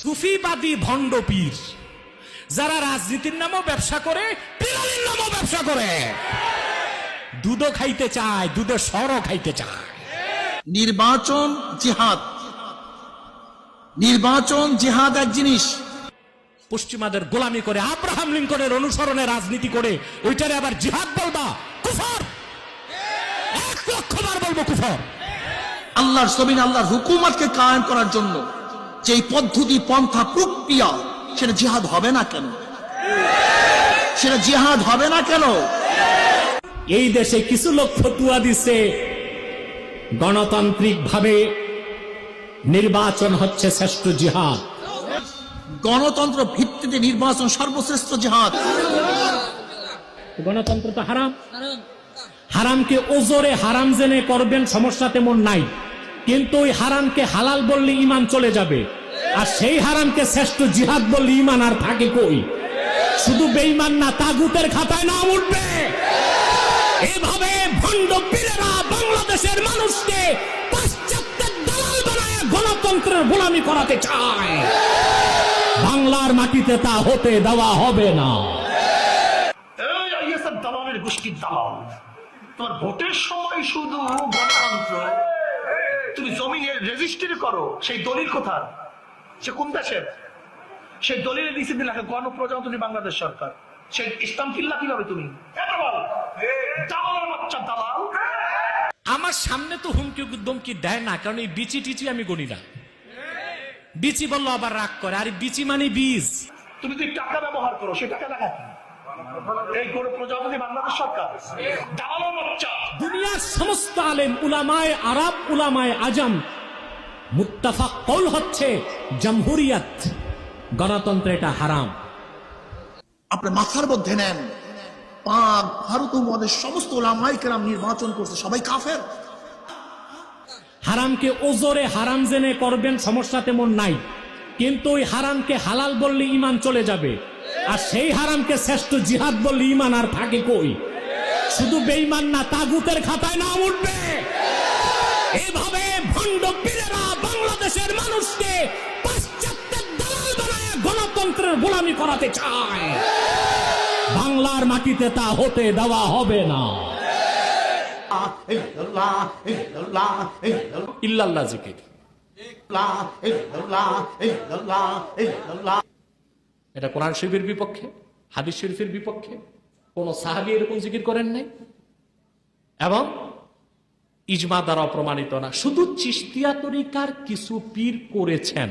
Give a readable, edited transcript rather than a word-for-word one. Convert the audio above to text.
সুফিবাদী ভণ্ড পীর যারা রাজনীতির নামও ব্যবসা করে, পীরানির নামও ব্যবসা করে, দুধও খাইতে চায়, দুধের সরও খাইতে চায়। নির্বাচন জিহাদ, নির্বাচন জিহাদ এক জিনিস। পশ্চিমাদের গোলামি করে, আব্রাহাম লিঙ্কনের অনুসরণে রাজনীতি করে, ওইটারে আবার জিহাদ বলবা? কুফর। 1,00,000 বার বলবো কুফর। আল্লাহর জমিন আল্লাহর হুকুমতকে কায়েম করার জন্য যে পদ্ধতি, পন্থা, প্রক্রিয়া, সেটা জিহাদ হবে না কেন? সেটা জিহাদ হবে না কেন? এই দেশে কিছু লোক ফতুয়া দিচ্ছে গণতান্ত্রিক ভাবে নির্বাচন হচ্ছে শ্রেষ্ঠ জিহাদ। গণতন্ত্র ভিত্তিতে নির্বাচন সর্বশ্রেষ্ঠ জিহাদ। গণতন্ত্র তো হারাম। হারামকে ওজরে হারাম জেনে করবেন, সমস্যা তেমন নাই, কিন্তু ওই হারামকে হালাল বললে ঈমান চলে যাবে, আর সেই হারামকে শ্রেষ্ঠ জিহাদ বললে ঈমান আর থাকে কই? শুধু বেঈমান না, তাগুতের খাতায় নাম উঠবে। এভাবে ভণ্ড পীরেরা বাংলাদেশের মানুষকে পাশ্চাত্যের দালাল বানায় গণতন্ত্রের গোলামি করাতে চায়। বাংলার মাটিতে তা হতে দেওয়া হবে না। দালালের গোষ্ঠীর দালাল, তোমার ভোটের সময় শুধু গণতন্ত্র, তুমি জমিনের রেজিস্ট্রি করো, সেই দলিল কোথায়? সে কোন দেশের? সেই দলিলের নিচে দিন লাগে গণপ্রজাতন্ত্রী বাংলাদেশ সরকার। সেই ইসলাম কিল্লা কিভাবে তুমি? দালালের বাচ্চা দালাল। আমার সামনে তো হুমকি দমকি দেয় না, কারণ এই বিচি টিচি আমি গণি না। বিচি বললো আবার রাগ করে, আর বিচি মানে বীজ। তুমি যদি টাকা ব্যবহার করো, সে টাকা দেখা কি? এই গণপ্রজাতন্ত্রী বাংলাদেশ সরকার দালালের বাচ্চা। দুনিয়ার সমস্ত আলেম, উলামায়ে আরব, উলামায়ে আজম মুত্তাফাক কওল হচ্ছে জামহুরিয়াত, গণতন্ত্র এটা হারাম। আপনি মাথার মধ্যে নেন, পাক ভারত উপমহাদেশের সমস্ত উলামায়ে কেরাম নির্বাচন করছে, সবাই কাফের। হারামকে ওজরে হারাম জেনে করবেন, সমস্যা তেমন নাই, কিন্তু ওই হারামকে হালাল বললে ঈমান চলে যাবে, আর সেই হারামকে শ্রেষ্ঠ জিহাদ বললে ঈমান আর থাকে কই? শুধু বেঈমান না, তাগুতের খাতায় নাম উঠবে। এভাবে ভণ্ড পীরেরা বাংলাদেশের মানুষকে পাশ্চাত্যের দালাল বানায় গণতন্ত্রের গোলামি করাতে চায়। বাংলার মাটিতে তা হতে দেওয়া হবে না। ইল্লাল্লাহ জিকির, এটা কোরআন শরীফের বিপক্ষে, হাদিস শরীফের বিপক্ষে। কোন সাহাবী এরকম জিকির করেন নাই, এবং ইজমা দ্বারা প্রমাণিত না। শুধু চিশতিয়া তরিকার কিছু পীর করেছেন।